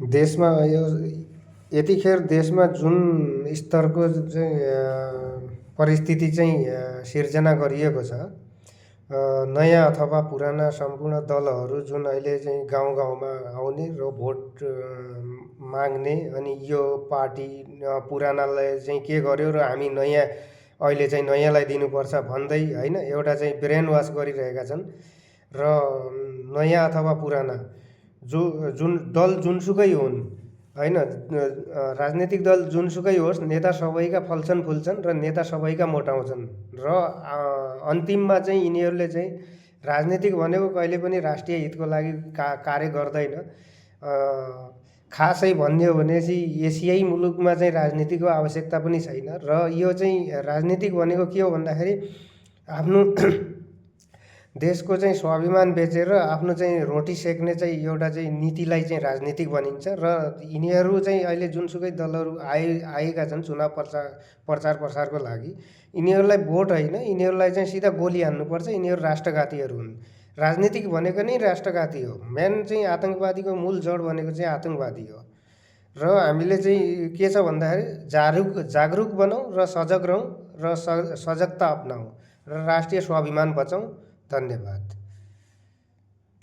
देशमा यो यतिखेर देशमा जुन स्तरको चाहिँ परिस्थिति चाहिँ सिर्जना गरिएको छ, नयाँ अथवा पुराना सम्पूर्ण दलहरू जुन अहिले चाहिँ गाउँ गाउँमा आउने र भोट माग्ने, अनि यो पार्टी पुरानालाई चाहिँ के गर्यो र हामी नयाँ अहिले चाहिँ नयाँलाई दिनुपर्छ भन्दै होइन, एउटा चाहिँ ब्रेन वास गरिरहेका छन्। र नयाँ अथवा पुराना जुन दल जुनसुकै हुन् होइन, राजनीतिक दल जुनसुकै होस्, नेता सबैका फल्छन् फुल्छन् र नेता सबैका मोटाउँछन्। र अन्तिममा चाहिँ यिनीहरूले चाहिँ राजनीतिक भनेको कहिले पनि राष्ट्रिय हितको लागि कार्य गर्दैन। खासै भन्ने हो भने चाहिँ एसियाई मुलुकमा चाहिँ राजनीतिको आवश्यकता पनि छैन। र यो चाहिँ राजनीतिक भनेको के हो भन्दाखेरि आफ्नो देशको चाहिँ स्वाभिमान बेचेर आफ्नो चाहिँ रोटी सेक्ने चाहिँ एउटा चाहिँ नीतिलाई चाहिँ राजनीतिक भनिन्छ। र यिनीहरू चाहिँ अहिले जुनसुकै दलहरू आएका छन् चुनाव प्रचार प्रसारको लागि, यिनीहरूलाई भोट होइन, यिनीहरूलाई चाहिँ सिधा गोली हान्नुपर्छ। यिनीहरू राष्ट्रघातीहरू हुन्। राजनीतिक भनेको नै राष्ट्रघाती हो। मेन चाहिँ आतङ्कवादीको मूल जड भनेको चाहिँ आतङ्कवादी हो। र हामीले चाहिँ के छ भन्दाखेरि जागरुक बनाऊँ र सजग रहौँ र सजगता अपनाऊँ र राष्ट्रिय स्वाभिमान बचाऊँ। धन्यवाद।